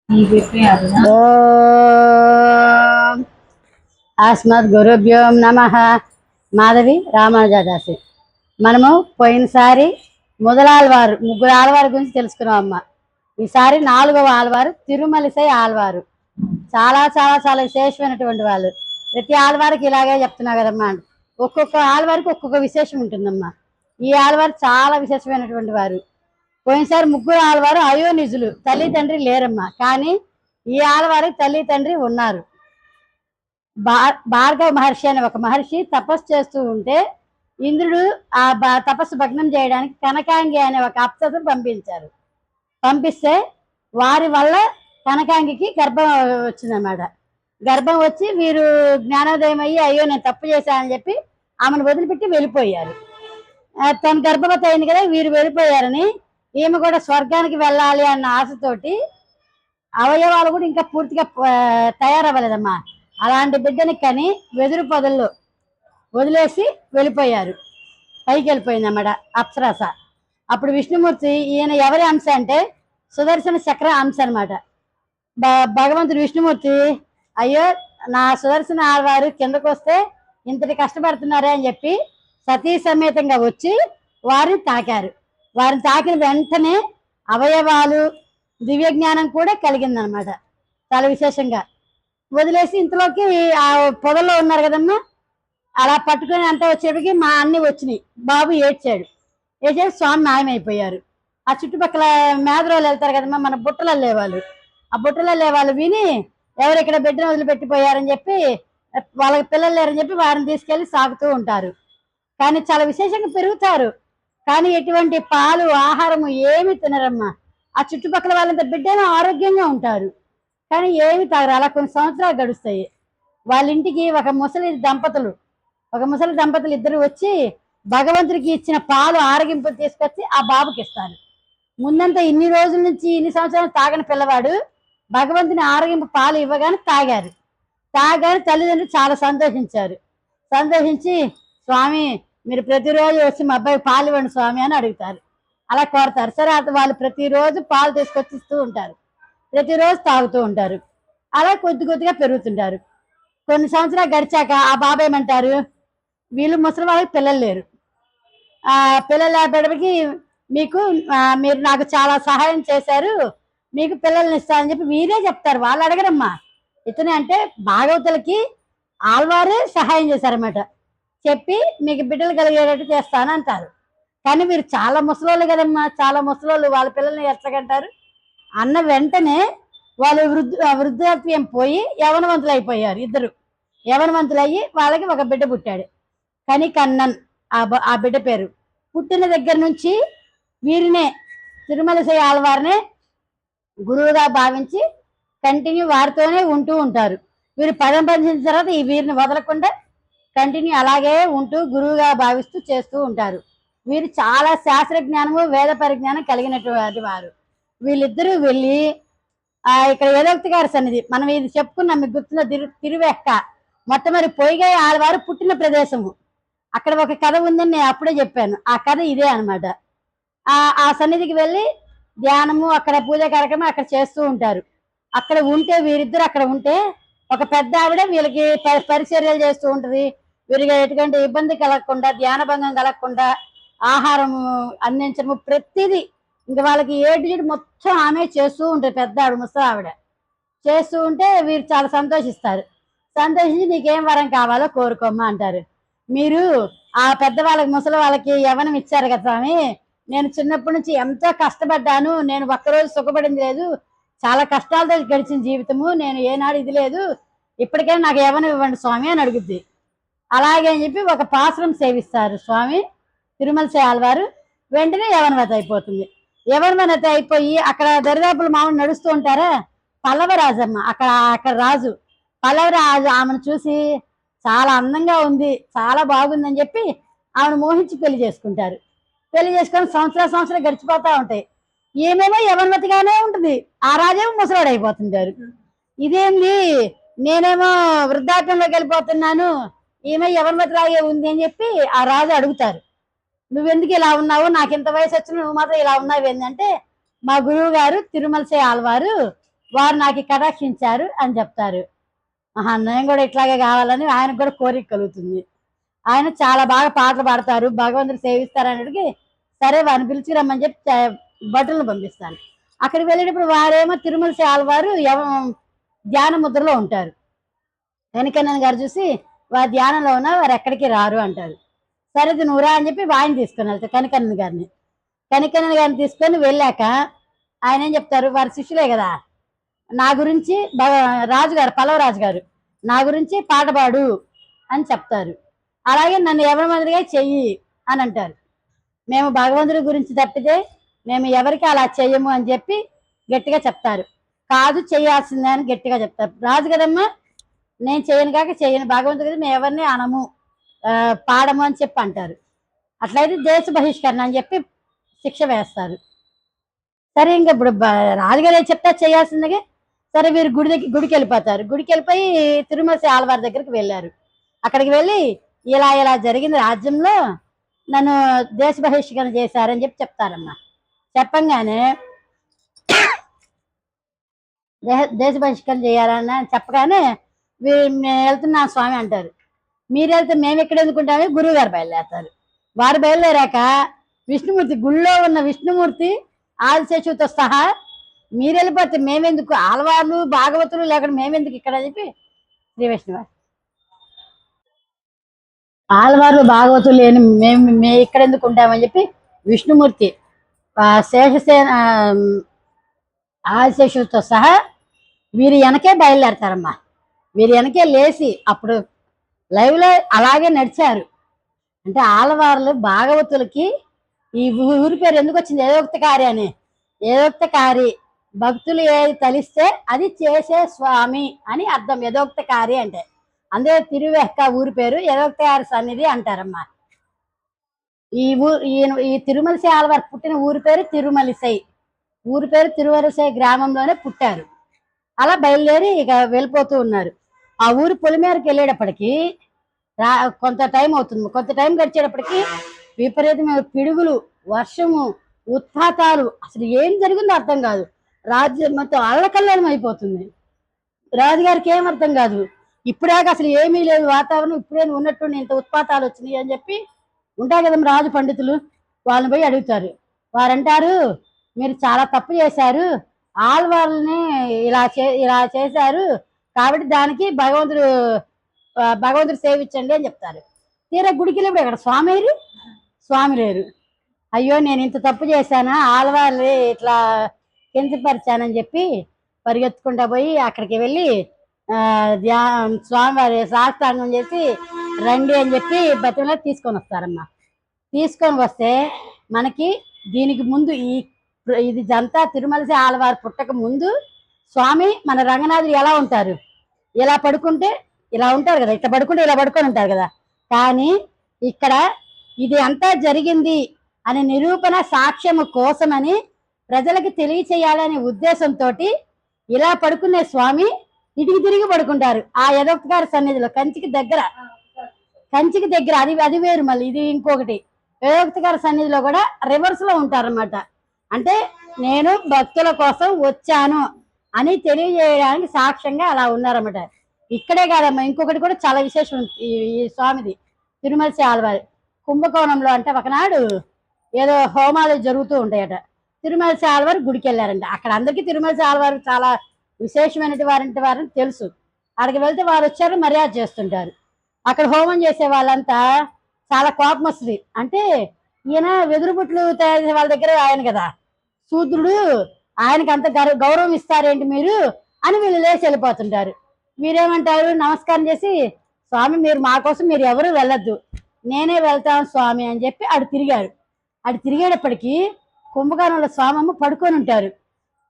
ఓం అస్మద్ గురుభ్యో నమః. మాధవి రామానుజదాసి. మనము పోయినసారి మొదలాళ్వారు ముగ్గురు ఆళ్వారు గురించి తెలుసుకున్నాం అమ్మ. ఈసారి 4వ ఆళ్వారు తిరుమలసై ఆళ్వారు. చాలా చాలా చాలా విశేషమైనటువంటి వాళ్ళు. ప్రతి ఆళ్వారికి ఇలాగే చెప్తున్నా కదమ్మా. ఒక్కొక్క ఆళ్వారికి ఒక్కొక్క విశేషం ఉంటుందమ్మా. ఈ ఆళ్వారు చాలా విశేషమైనటువంటి వారు. పోయినసారి ముగ్గురు ఆళ్వారు అయోనిజులు, తల్లి తండ్రి లేరమ్మా. కానీ ఈ ఆళ్వారికి తల్లి తండ్రి ఉన్నారు. భార్గవ మహర్షి అనే ఒక మహర్షి తపస్సు చేస్తూ ఉంటే ఇంద్రుడు ఆ తపస్సు భగ్నం చేయడానికి కనకాంగి అనే ఒక అప్సరసను పంపించారు. పంపిస్తే వారి వల్ల కనకాంగికి గర్భం వచ్చిందన్నమాట. గర్భం వచ్చి వీరు జ్ఞానోదయం అయ్యి అయ్యో నేను తప్పు చేశానని చెప్పి ఆమెను వదిలిపెట్టి వెళ్ళిపోయారు. తన గర్భవతి అయింది కదా, వీరు వెళ్ళిపోయారని ఈమె కూడా స్వర్గానికి వెళ్ళాలి అన్న ఆశతోటి అవయవాలు కూడా ఇంకా పూర్తిగా తయారవ్వలేదమ్మా. అలాంటి బిడ్డని కని వెదురు పొదల్లో వదిలేసి వెళ్ళిపోయారు. పైకి వెళ్ళిపోయిందన్నమాట అప్సరస. అప్పుడు విష్ణుమూర్తి ఈయన ఎవరి అంశ అంటే సుదర్శన చక్ర అంశ అనమాట. భగవంతుడు విష్ణుమూర్తి అయ్యో నా సుదర్శన ఆళ్వారు కిందకు వస్తే ఇంతటి కష్టపడుతున్నారే అని చెప్పి సతీ సమేతంగా వచ్చి వారిని తాకారు. వారిని తాకిన వెంటనే అవయవాలు దివ్య జ్ఞానం కూడా కలిగిందనమాట. చాలా విశేషంగా వదిలేసి ఇంతలోకి ఆ పొదల్లో ఉన్నారు కదమ్మా. అలా పట్టుకుని అంతా వచ్చేటికి మా అన్ని వచ్చినాయి. బాబు ఏడ్చాడు. స్వామి మాయమైపోయారు. ఆ చుట్టుపక్కల మేదరోళ్ళు వెళ్తారు కదమ్మా, మన బుట్టలు లేవాళ్ళు. ఆ బుట్టలు లేవాళ్ళు విని ఎవరు ఇక్కడ బిడ్డను వదిలిపెట్టిపోయారని చెప్పి వాళ్ళకి పిల్లలు లేరని చెప్పి వారిని తీసుకెళ్లి సాగుతూ ఉంటారు. కానీ చాలా విశేషంగా పెరుగుతారు. కానీ ఎటువంటి పాలు ఆహారము ఏమి తినరమ్మా. ఆ చుట్టుపక్కల వాళ్ళంత బిడ్డను ఆరోగ్యంగా ఉంటారు, కానీ ఏమి తాగరు. అలా కొన్ని సంవత్సరాలు గడుస్తాయి. వాళ్ళ ఇంటికి ఒక ముసలి దంపతులు ఇద్దరు వచ్చి భగవంతుడికి ఇచ్చిన పాలు ఆరగింపు తీసుకొచ్చి ఆ బాబుకి ఇస్తారు. ముందంతా ఇన్ని రోజుల నుంచి ఇన్ని సంవత్సరాలు తాగని పిల్లవాడు భగవంతుని ఆరగింపు పాలు ఇవ్వగానే తాగారు. తల్లిదండ్రులు చాలా సంతోషించి స్వామి మీరు ప్రతిరోజు వచ్చి మా అబ్బాయి పాలు ఇవ్వండి స్వామి అని అడుగుతారు. అలా కోరతారు. సరే వాళ్ళు ప్రతిరోజు పాలు తీసుకొచ్చి ఇస్తూ ఉంటారు. ప్రతిరోజు తాగుతూ ఉంటారు. అలా కొద్దిగా పెరుగుతుంటారు. కొన్ని సంవత్సరాలు గడిచాక ఆ బాబా ఏమంటారు, వీళ్ళు ముసలి వాళ్ళకి పిల్లలు లేరు. పిల్లలు లేకపోవడానికి మీరు నాకు చాలా సహాయం చేశారు, మీకు పిల్లల్ని ఇస్తారని చెప్పి వీరే చెప్తారు. వాళ్ళు అడగరమ్మా. ఇతనే అంటే భాగవతులకి ఆళ్వారే సహాయం చేశారన్నమాట. చెప్పి మీకు బిడ్డలు కలిగేటట్టు చేస్తాను అంటారు. కానీ వీరు చాలా ముసలోళ్ళు కదమ్మా. చాలా ముసలోళ్ళు వాళ్ళ పిల్లల్ని ఎచ్చగంటారు అన్న వెంటనే వాళ్ళు వృద్ధాప్యం పోయి యవనవంతులు అయిపోయారు. ఇద్దరు యవనవంతులు అయ్యి వాళ్ళకి ఒక బిడ్డ పుట్టాడు. కన్నన్ ఆ బిడ్డ పేరు. పుట్టిన దగ్గర నుంచి వీరినే తిరుమలసై ఆళ్వారినే గురువుగా భావించి కంటిన్యూ వారితోనే ఉంటూ ఉంటారు. వీరు పదం పంచిన తర్వాత ఈ వీరిని వదలకుండా కంటిన్యూ అలాగే ఉంటూ గురువుగా భావిస్తూ చేస్తూ ఉంటారు. వీరు చాలా శాస్త్ర జ్ఞానము వేద పరిజ్ఞానం కలిగినటువంటి వారు. వీళ్ళిద్దరూ వెళ్ళి ఇక్కడ ఏదోక్తి గారి సన్నిధి మనం ఇది చెప్పుకున్నాం, మీకు గుర్తున్న తిరువెక్క మొట్టమొదటి పొయ్యిగా ఆళ్వారు పుట్టిన ప్రదేశము. అక్కడ ఒక కథ ఉందని నేను అప్పుడే చెప్పాను. ఆ కథ ఇదే అనమాట. ఆ సన్నిధికి వెళ్ళి ధ్యానము అక్కడ పూజ కార్యక్రమం అక్కడ చేస్తూ ఉంటారు. అక్కడ ఉంటే వీరిద్దరు అక్కడ ఉంటే ఒక పెద్ద ఆవిడ వీళ్ళకి పరిచర్యలు చేస్తూ ఉంటది. వీరికి ఎటువంటి ఇబ్బంది కలగకుండా, ధ్యాన భంగం కలగకుండా ఆహారము అందించడము ప్రతిదీ ఇంకా వాళ్ళకి ఏడు మొత్తం ఆమె చేస్తూ ఉంటుంది. పెద్ద ఆవిడ ముసలి ఆవిడ చేస్తూ ఉంటే వీరు చాలా సంతోషిస్తారు. సంతోషించి నీకేం వరం కావాలో కోరుకోమ్మా అంటారు. మీరు ఆ పెద్దవాళ్ళకి ముసలి వాళ్ళకి యవ్వనం ఇచ్చారు కదా స్వామి, నేను చిన్నప్పటి నుంచి ఎంతో కష్టపడ్డాను, నేను ఒక్కరోజు సుఖపడింది లేదు, చాలా కష్టాలతో గడిచిన జీవితము, నేను ఏనాడు ఇది లేదు, ఇప్పటికైనా నాకు యవ్వనం ఇవ్వండి స్వామి అని అడుగుద్ది. అలాగే అని చెప్పి ఒక పాశ్రం సేవిస్తారు స్వామి తిరుమలసై ఆళ్వారు. వెంటనే యవనవతి అయిపోతుంది. యవనవతి అయిపోయి అక్కడ దరిదాపులు మామూలు నడుస్తూ ఉంటారా, పల్లవరాజమ్మ అక్కడ రాజు పల్లవరాజు ఆమెను చూసి చాలా అందంగా ఉంది, చాలా బాగుందని చెప్పి ఆమెను మోహించి పెళ్లి చేసుకుంటారు. పెళ్లి చేసుకొని సంవత్సరాలు గడిచిపోతా ఉంటాయి. ఏమేమో యవనవతిగానే ఉంటుంది, ఆ రాజేమో ముసలాడు అయిపోతుంటారు. ఇదేంది నేనేమో వృద్ధాప్యంలోకి వెళ్ళిపోతున్నాను, ఈమె యవనవతి లాగే ఉంది అని చెప్పి ఆ రాజు అడుగుతారు. నువ్వెందుకు ఇలా ఉన్నావు, నాకు ఇంత వయసు వచ్చిన నువ్వు మాత్రం ఇలా ఉన్నావు ఏంటంటే మా గురువు గారు తిరుమలసై ఆళ్వారు వారు నాకు కటాక్షించారు అని చెప్తారు. ఆహా, నేను కూడా ఇట్లాగే కావాలని ఆయనకు కూడా కోరిక కలుగుతుంది. ఆయన చాలా బాగా పాటలు పాడతారు, భగవంతుడు సేవిస్తారు అనేటికి సరే వారిని పిలిచిరమ్మని చెప్పి భటులను పంపిస్తాను. అక్కడికి వెళ్ళేటప్పుడు వారేమో తిరుమల ఆళ్వారు ధ్యాన ముద్రలో ఉంటారు. కనికన్నన్ గారు చూసి వారి ధ్యానంలో ఉన్న వారు ఎక్కడికి రారు అంటారు. సరే నువ్వు రా అని చెప్పి వాయిని తీసుకొని వెళ్తారు కనికన్నన్ గారిని. కనికన్నన్ గారిని తీసుకొని వెళ్ళాక ఆయన ఏం చెప్తారు, వారి శిష్యులే కదా, నా గురించి రాజుగారు పల్లవరాజు గారు నా గురించి పాట పాడు అని చెప్తారు. అలాగే నన్ను ఎవరి మాదిరిగా చెయ్యి అని అంటారు. మేము భగవంతుడి గురించి తప్పితే మేము ఎవరికి అలా చెయ్యము అని చెప్పి గట్టిగా చెప్తారు. కాదు చేయాల్సిందే అని గట్టిగా చెప్తారు. రాజు కదమ్మా, నేను చేయను కాక చేయను, భగవంతుడి మేము ఎవరిని అనము పాడము అని చెప్పి అంటారు. అట్లయితే దేశ బహిష్కరణ అని చెప్పి శిక్ష వేస్తారు. సరే ఇంకా ఇప్పుడు రాజుగారు చెప్తా చేయాల్సిందిగా సరే వీరు గుడికి వెళ్ళిపోతారు. గుడికి వెళ్ళిపోయి తిరుమల ఆళ్వారి దగ్గరికి వెళ్ళారు. అక్కడికి వెళ్ళి ఇలా ఇలా జరిగింది రాజ్యంలో, నన్ను దేశ బహిష్కరణ చేశారని చెప్పి చెప్తారమ్మా. చెప్పంగానే దేశ బహిష్కరణ చేయాలని చెప్పగానే నేను వెళ్తున్నా స్వామి అంటారు. మీరు వెళ్తే మేము ఎక్కడ ఎందుకుంటామే, గురువు గారు బయలుదేరతారు. వారు బయలుదేరాక విష్ణుమూర్తి గుళ్ళో ఉన్న విష్ణుమూర్తి ఆదిశేషుతో సహా మీరు వెళ్ళిపోతే మేమెందుకు, ఆలవార్లు భాగవతులు లేకుండా మేమెందుకు ఇక్కడ అని చెప్పి శ్రీ వైష్ణవ ఆలవార్లు భాగవతులు లేని మేము ఇక్కడ ఎందుకు ఉంటామని చెప్పి విష్ణుమూర్తి శేషసేన ఆదిశేషుతో సహా వీరి వెనకే బయలుదేరతారమ్మా. వీరి వెనకే లేచి అప్పుడు లైవ్లో అలాగే నడిచారు. అంటే ఆలవార్లు భాగవతులకి ఈ ఊరి పేరు ఎందుకు వచ్చింది, ఏదోక్తకారి అని. ఏదోక్తకారి భక్తులు ఏది తలిస్తే అది చేసే స్వామి అని అర్థం. యథోక్తకారి అంటే అందే తిరువెక్క ఊరి పేరు యథోక్తకారి సన్నిధి అంటారమ్మా. ఈ తిరుమలసై ఆళ్వారు పుట్టిన ఊరి పేరు తిరుమలిసై. ఊరి పేరు తిరుమలిసై గ్రామంలోనే పుట్టారు. అలా బయలుదేరి ఇక వెళ్ళిపోతూ ఉన్నారు. ఆ ఊరి పొలిమేరకు వెళ్ళేటప్పటికి కొంత టైం అవుతుంది. కొంత టైం గడిచేటప్పటికి విపరీతమైన పిడుగులు, వర్షము, ఉత్పాతాలు, అసలు ఏం జరిగిందో అర్థం కాదు. రాజ్యం మొత్తం అల్లకల్లోలం అయిపోతుంది. రాజుగారికి ఏం అర్థం కాదు. ఇప్పుడాక అసలు ఏమీ లేదు వాతావరణం, ఇప్పుడే ఉన్నట్టుండి ఇంత ఉత్పాతాలు వచ్చినాయి అని చెప్పి ఉంటాయి కదా రాజు పండితులు, వాళ్ళని పోయి అడుగుతారు. వారంటారు, మీరు చాలా తప్పు చేశారు, ఆళ్వాళ్ళని ఇలా చేశారు కాబట్టి దానికి భగవంతుడు సేవించండి అని చెప్తారు. తీరా గుడికి వెళ్ళినప్పుడు ఇక్కడ స్వామి లేరు. అయ్యో నేను ఇంత తప్పు చేశానా, ఆళ్వాళ్ళని ఇట్లా కించపరిచానని చెప్పి పరిగెత్తుకుంటా పోయి అక్కడికి వెళ్ళి స్వామివారి సాష్టాంగం చేసి రండి అని చెప్పి బతిలో తీసుకొని వస్తారమ్మా. తీసుకొని వస్తే మనకి దీనికి ముందు ఇది జంతా తిరుమలసై ఆళ్వారు పుట్టక ముందు స్వామి మన రంగనాథుడు ఎలా ఉంటారు, ఇలా పడుకుంటే ఇలా ఉంటారు కదా, ఇట్లా పడుకుంటే ఇలా పడుకొని ఉంటారు కదా. కానీ ఇక్కడ ఇది అంతా జరిగింది అనే నిరూపణ సాక్ష్యము కోసమని ప్రజలకి తెలియచేయాలనే ఉద్దేశంతో ఇలా పడుకునే స్వామి ఇటుకి తిరిగి పడుకుంటారు ఆ యథోక్తకారి సన్నిధిలో కంచికి దగ్గర అది వేరు. మళ్ళీ ఇది ఇంకొకటి, యథోక్తకారి సన్నిధిలో కూడా రివర్స్ లో ఉంటారన్నమాట. అంటే నేను భక్తుల కోసం వచ్చాను అని తెలియజేయడానికి సాక్ష్యంగా అలా ఉన్నారన్నమాట. ఇక్కడే కాదమ్మా, ఇంకొకటి కూడా చాలా విశేషం ఈ స్వామిది. తిరుమలసై ఆళ్వారి కుంభకోణంలో అంటే ఒకనాడు ఏదో హోమాలు జరుగుతూ ఉంటాయట. తిరుమలసై ఆళ్వారు గుడికి వెళ్ళారంట. అక్కడ అందరికీ తిరుమలసై ఆళ్వారు చాలా విశేషమైనటువంటి వారిని తెలుసు. అక్కడికి వెళ్తే వారు వచ్చారు మర్యాద చేస్తుంటారు. అక్కడ హోమం చేసే వాళ్ళంతా చాలా కోపం వస్తుంది. అంటే ఈయన వెదురుబుట్లు తయారు చేసే వాళ్ళ దగ్గర ఆయన కదా శూద్రుడు, ఆయనకి అంత గౌరవం ఇస్తారేంటి మీరు అని వీళ్ళు లేచి వెళ్ళిపోతుంటారు. వీరేమంటారు, నమస్కారం చేసి స్వామి మీరు మా కోసం మీరు ఎవరు వెళ్ళొద్దు, నేనే వెళ్తాను స్వామి అని చెప్పి అటు తిరిగేటప్పటికీ కుంభకోణంలో స్వామమ్మ పడుకొని ఉంటారు.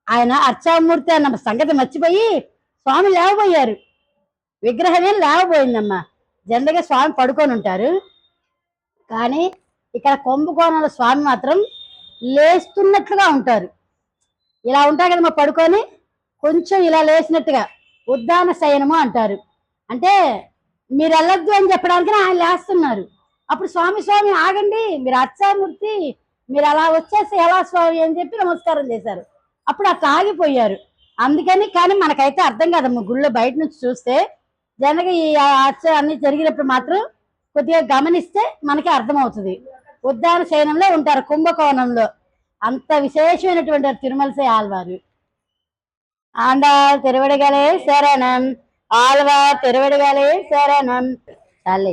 ఆయన అర్చామూర్తి అన్న సంగతి మర్చిపోయి స్వామి లేవబోయారు. విగ్రహమే లేవబోయిందమ్మా. జనరల్గా స్వామి పడుకొని ఉంటారు, కానీ ఇక్కడ కుంభకోణంలో స్వామి మాత్రం లేస్తున్నట్లుగా ఉంటారు. ఇలా ఉంటారు కదమ్మా పడుకొని, కొంచెం ఇలా లేచినట్టుగా ఉద్దాన శయనము అంటారు. అంటే మీరు వెళ్ళొద్దు అని చెప్పడానికి ఆయన లేస్తున్నారు. అప్పుడు స్వామి ఆగండి, మీరు అర్చామూర్తి, మీరు అలా వచ్చేసి ఎలా స్వామి అని చెప్పి నమస్కారం చేశారు. అప్పుడు అట్లా ఆగిపోయారు. అందుకని కానీ మనకైతే అర్థం కాదమ్మ గుళ్ళో బయట నుంచి చూస్తే. జనగా ఈ అన్ని జరిగినప్పుడు మాత్రం కొద్దిగా గమనిస్తే మనకి అర్థమవుతుంది. ఉద్దాన శయనంలో ఉంటారు కుంభకోణంలో. అంత విశేషమైనటువంటి తిరుమలసై ఆళ్వారు. ఆండాள் తిరువడిగలే శరణం, ఆళ్వార్ తిరువడిగలే శరణం. చాలే